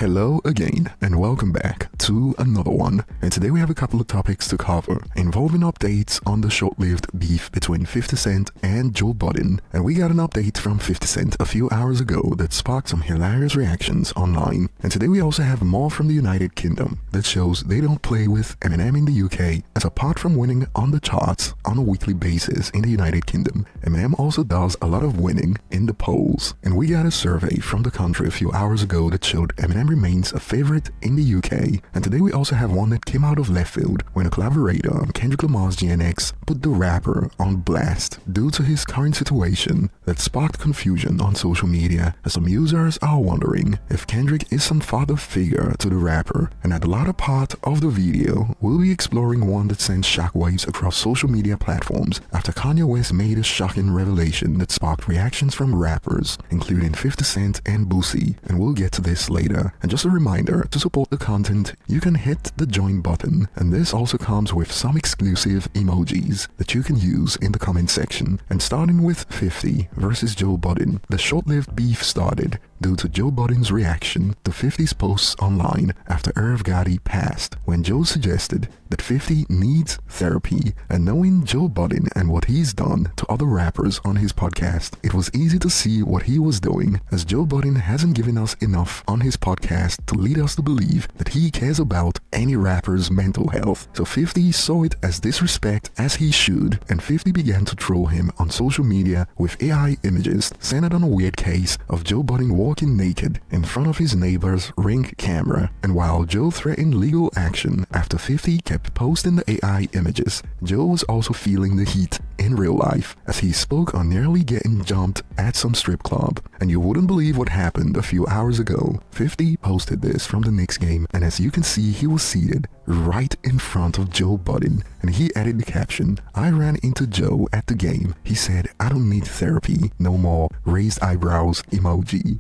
Hello again and welcome back to another one, and today we have a couple of topics to cover involving updates on the short-lived beef between 50 Cent and Joe Budden. And we got an update from 50 Cent a few hours ago that sparked some hilarious reactions online. And today we also have more from the United Kingdom that shows they don't play with Eminem in the UK, as apart from winning on the charts on a weekly basis in the United Kingdom, Eminem also does a lot of winning in the polls. And we got a survey from the country a few hours ago that showed Eminem remains a favorite in the UK. And today we also have one that came out of left field when a collaborator on Kendrick Lamar's GNX put the rapper on blast due to his current situation that sparked confusion on social media, as some users are wondering if Kendrick is some father figure to the rapper. And at the latter part of the video, we'll be exploring one that sends shockwaves across social media platforms after Kanye West made a shocking revelation that sparked reactions from rappers, including 50 Cent and Boosie, and we'll get to this later. And just a reminder, to support the content, you can hit the join button, and this also comes with some exclusive emojis that you can use in the comment section. And starting with 50 versus Joe Budden, the short-lived beef started due to Joe Budden's reaction to 50's posts online after Irv Gotti passed, when Joe suggested that 50 needs therapy. And knowing Joe Budden and what he's done to other rappers on his podcast, it was easy to see what he was doing, as Joe Budden hasn't given us enough on his podcast to lead us to believe that he cares about any rapper's mental health. So 50 saw it as disrespect, as he should, and 50 began to troll him on social media with AI images centered on a weird case of Joe Budden walking naked in front of his neighbor's Ring camera. And while Joe threatened legal action after 50 kept posting the AI images, Joe was also feeling the heat in real life, as he spoke on nearly getting jumped at some strip club. And you wouldn't believe what happened a few hours ago. 50 posted this from the Knicks game, and as you can see, he was seated right in front of Joe Budden, and he added the caption, "I ran into Joe at the game. He said, I don't need therapy no more. Raised eyebrows emoji."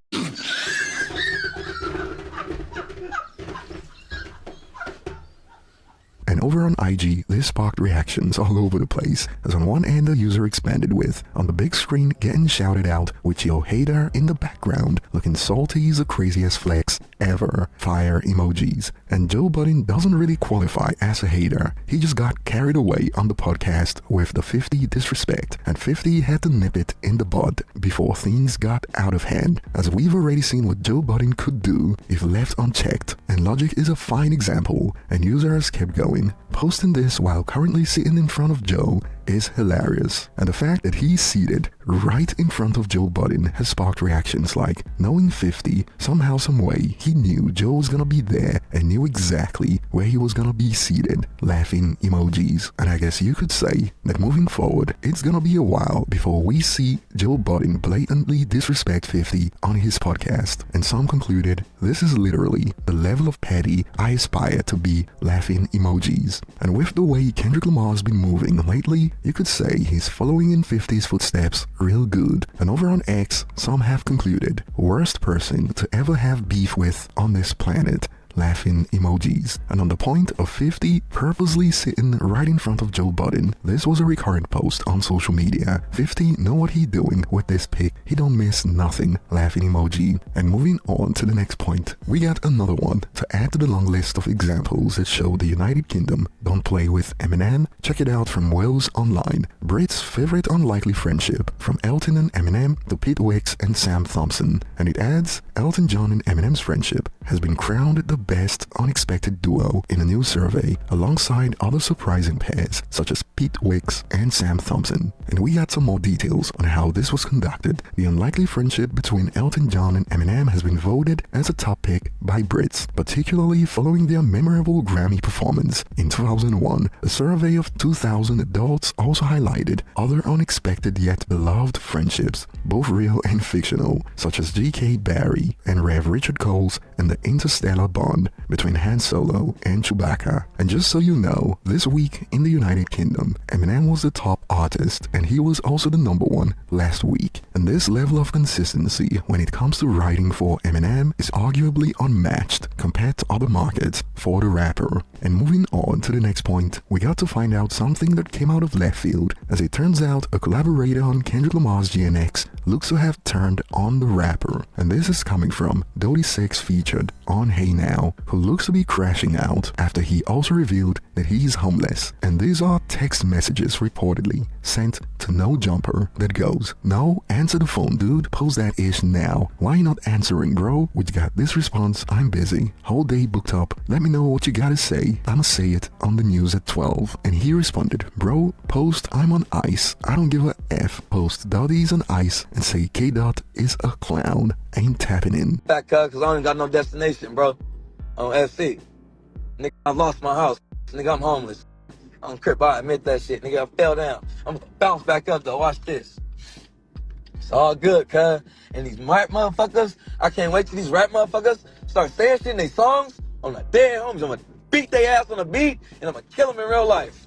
And over on IG, this sparked reactions all over the place, as on one end the user expanded with, "On the big screen getting shouted out with your hater in the background, looking salty is the craziest flex ever, fire emojis." And Joe Budden doesn't really qualify as a hater, he just got carried away on the podcast with the 50 disrespect, and 50 had to nip it in the bud before things got out of hand, as we've already seen what Joe Budden could do if left unchecked, and logic is a fine example, and users kept going. Posting this while currently sitting in front of Joe is hilarious, and the fact that he's seated right in front of Joe Budden has sparked reactions like, knowing 50, somehow some way he knew Joe was gonna be there and knew exactly where he was gonna be seated, laughing emojis. And I guess you could say that moving forward, it's gonna be a while before we see Joe Budden blatantly disrespect 50 on his podcast. And some concluded, this is literally the level of petty I aspire to be, laughing emojis. And with the way Kendrick Lamar's been moving lately, you could say he's following in 50's footsteps real good. And over on X, some have concluded, worst person to ever have beef with on this planet, laughing emojis. And on the point of 50 purposely sitting right in front of Joe Budden, this was a recurrent post on social media. 50 know what he doing with this pic, he don't miss nothing, laughing emoji. And moving on to the next point, we got another one to add to the long list of examples that show the United Kingdom don't play with Eminem. Check it out from Wales Online. Brits' favorite unlikely friendship, from Elton and Eminem to Pete Wicks and Sam Thompson. And it adds, Elton John and Eminem's friendship has been crowned the best unexpected duo in a new survey, alongside other surprising pairs such as Pete Wicks and Sam Thompson. And we got some more details on how this was conducted. The unlikely friendship between Elton John and Eminem has been voted as a top pick by Brits, particularly following their memorable Grammy performance in 2001. A survey of 2,000 adults also highlighted other unexpected yet beloved friendships, both real and fictional, such as G.K. Barry and Rev Richard Coles, and the interstellar bond between Han Solo and Chewbacca. And just so you know, this week in the United Kingdom, Eminem was the top artist, and he was also the #1 last week. And this level of consistency when it comes to writing for Eminem is arguably unmatched compared to other markets for the rapper. And moving on to the next point, we got to find out something that came out of left field, as it turns out a collaborator on Kendrick Lamar's GNX looks to have turned on the rapper. And this is coming from Dodie Six featured on Hey Now, who looks to be crashing out after he also revealed that he's homeless. And these are text messages reportedly sent to No Jumper that goes, "No, answer the phone, dude. Post that ish now. Why you not answering, bro?" Which got this response, "I'm busy. Whole day booked up. Let me know what you gotta say. I'ma say it on the news at 12. And he responded, "Bro, post I'm on ice. I don't give a F. Post Dotty's on ice and say K-Dot is a clown. Ain't tapping in." Back cuz I don't got no destination, bro. On FC. Nigga, I lost my house. Nigga, I'm homeless. I don't care, but I admit that shit. Nigga, I fell down. I'm gonna bounce back up though. Watch this. It's all good, cuz. And these rap motherfuckers, I can't wait till these rap motherfuckers start saying shit in their songs. I'm like, dead homies. I'm gonna beat their ass on the beat and I'm gonna kill them in real life.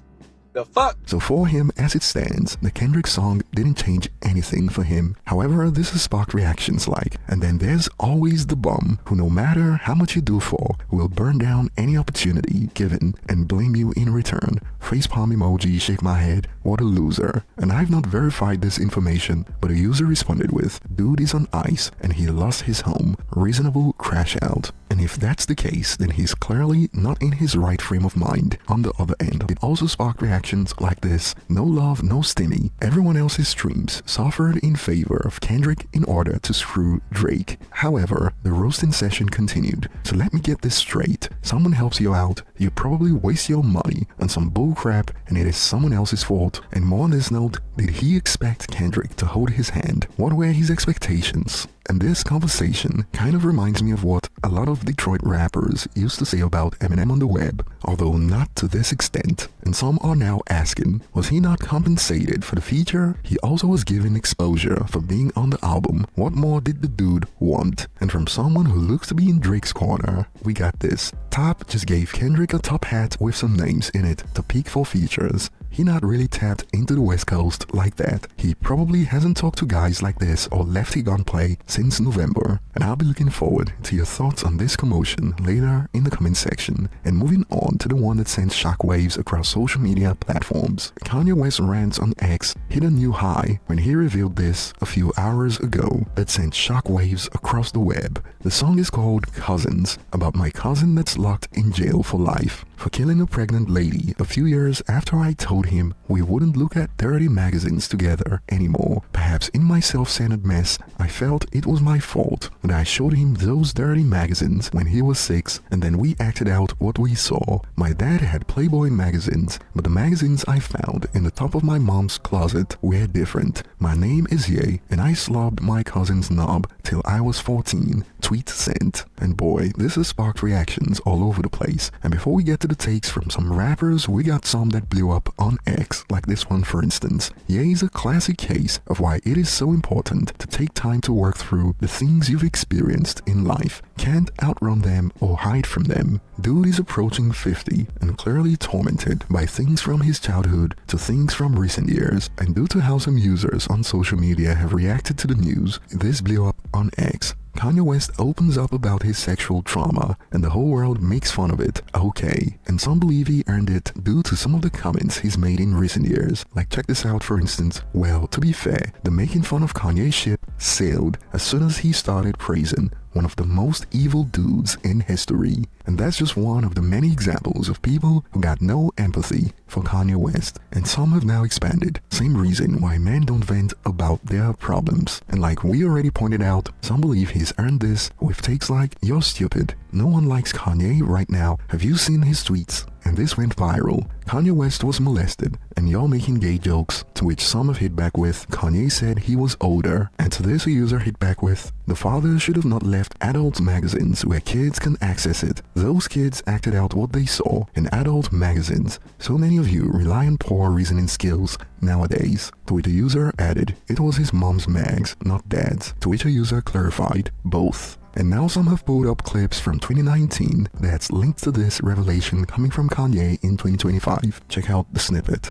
The fuck? So for him, as it stands, the Kendrick song didn't change anything for him. However, this has sparked reactions like, "And then there's always the bum who, no matter how much you do for, will burn down any opportunity given and blame you in return. Facepalm emoji, shake my head, what a loser." And I've not verified this information, but a user responded with, "Dude is on ice and he lost his home. Reasonable crash out." And if that's the case, then he's clearly not in his right frame of mind. On the other end, it also sparked reactions like this: "No love, no stimmy. Everyone else's streams suffered in favor of Kendrick in order to screw Drake." However, the roasting session continued. "So let me get this straight. Someone helps you out, you probably waste your money on some bullcrap and it is someone else's fault." And more on this note, did he expect Kendrick to hold his hand? What were his expectations? And this conversation kind of reminds me of what a lot of Detroit rappers used to say about Eminem on the web, although not to this extent. And some are now asking, was he not compensated for the feature? He also was given exposure for being on the album. What more did the dude want? And from someone who looks to be in Drake's corner, we got this: Top just gave Kendrick a top hat with some names in it to peak for features. He not really tapped into the West Coast like that. He probably hasn't talked to guys like this or Lefty Gunplay since November. And I'll be looking forward to your thoughts on this commotion later in the comment section. And moving on to the one that sends shockwaves across social media platforms. Kanye West rants on X hit a new high when he revealed this a few hours ago that sent shockwaves across the web. The song is called Cousins, about my cousin that's locked in jail for life for killing a pregnant lady a few years after I told him we wouldn't look at dirty magazines together anymore. Perhaps in my self-centered mess, I felt it was my fault that I showed him those dirty magazines when he was 6 and then we acted out what we saw. My dad had Playboy magazines, but the magazines I found in the top of my mom's closet were different. My name is Ye and I slobbed my cousin's knob till I was 14. Tweet sent. And boy, this has sparked reactions all over the place. And before we get to the takes from some rappers, we got some that blew up on X, like this one for instance. Ye is a classic case of why it is so important to take time to work through the things you've experienced in life. Can't outrun them or hide from them. Dude is approaching 50 and clearly tormented by things from his childhood to things from recent years, and due to how some users on social media have reacted to the news, this blew up on X. Kanye West opens up about his sexual trauma and the whole world makes fun of it. Okay, and some believe he earned it due to some of the comments he's made in recent years. Like check this out for instance. Well, to be fair, the making fun of Kanye ship sailed as soon as he started praising one of the most evil dudes in history. And that's just one of the many examples of people who got no empathy for Kanye West. And some have now expanded. Same reason why men don't vent about their problems. And like we already pointed out, some believe he's earned this with takes like, "You're stupid. No one likes Kanye right now. Have you seen his tweets?" And this went viral. Kanye West was molested, and y'all making gay jokes, to which some have hit back with, Kanye said he was older, and to this a user hit back with, the father should have not left adult magazines where kids can access it. Those kids acted out what they saw in adult magazines. So many of you rely on poor reasoning skills nowadays. To which a user added, it was his mom's mags, not dad's, to which a user clarified, both. And now some have pulled up clips from 2019 that's linked to this revelation coming from Kanye in 2025. Check out the snippet.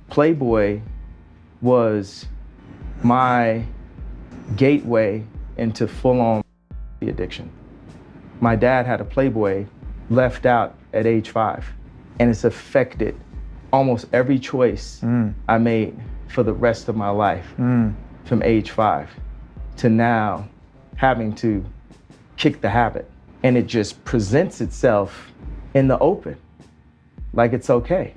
Playboy was my gateway into full-on addiction. My dad had a Playboy left out at age 5, and it's affected almost every choice I made for the rest of my life. from age 5 to now having to kick the habit. And it just presents itself in the open, like it's okay.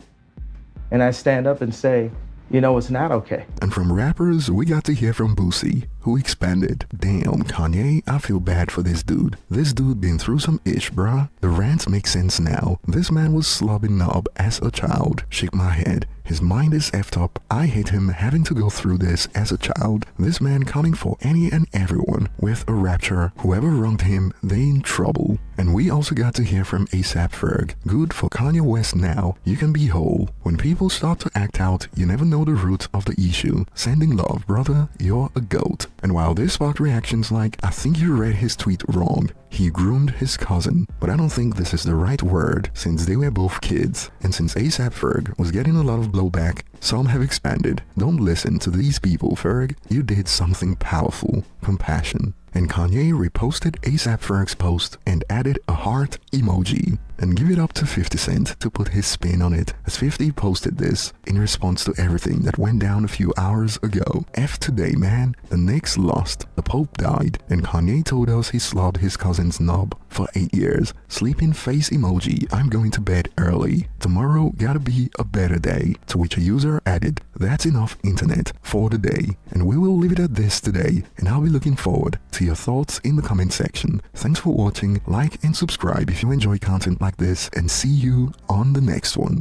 And I stand up and say, you know, it's not okay. And from rappers, we got to hear from Boosie, who expanded. Damn, Kanye, I feel bad for this dude. This dude been through some ish, bruh. The rants make sense now. This man was slobbing knob as a child. Shake my head. His mind is effed up. I hate him having to go through this as a child. This man coming for any and everyone with a rapture. Whoever wronged him, they in trouble. And we also got to hear from A$AP Ferg. Good for Kanye West now. You can be whole. When people start to act out, you never know the root of the issue. Sending love, brother. You're a goat. And while this sparked reactions like, I think you read his tweet wrong. He groomed his cousin. But I don't think this is the right word since they were both kids. And since A$AP Ferg was getting a lot of blowback, some have expanded. Don't listen to these people, Ferg. You did something powerful. Compassion. And Kanye reposted A$AP Ferg's post and added a heart emoji. And give it up to 50 Cent to put his spin on it, as 50 posted this in response to everything that went down a few hours ago. F today, man. The Knicks lost, the Pope died, and Kanye told us he slobbed his cousin's knob for 8 years. Sleeping face emoji, I'm going to bed early. Tomorrow gotta be a better day. To which a user added, that's enough internet for the day. And we will leave it at this today, and I'll be looking forward to your thoughts in the comment section. Thanks for watching, like and subscribe if you enjoy content like this, and see you on the next one.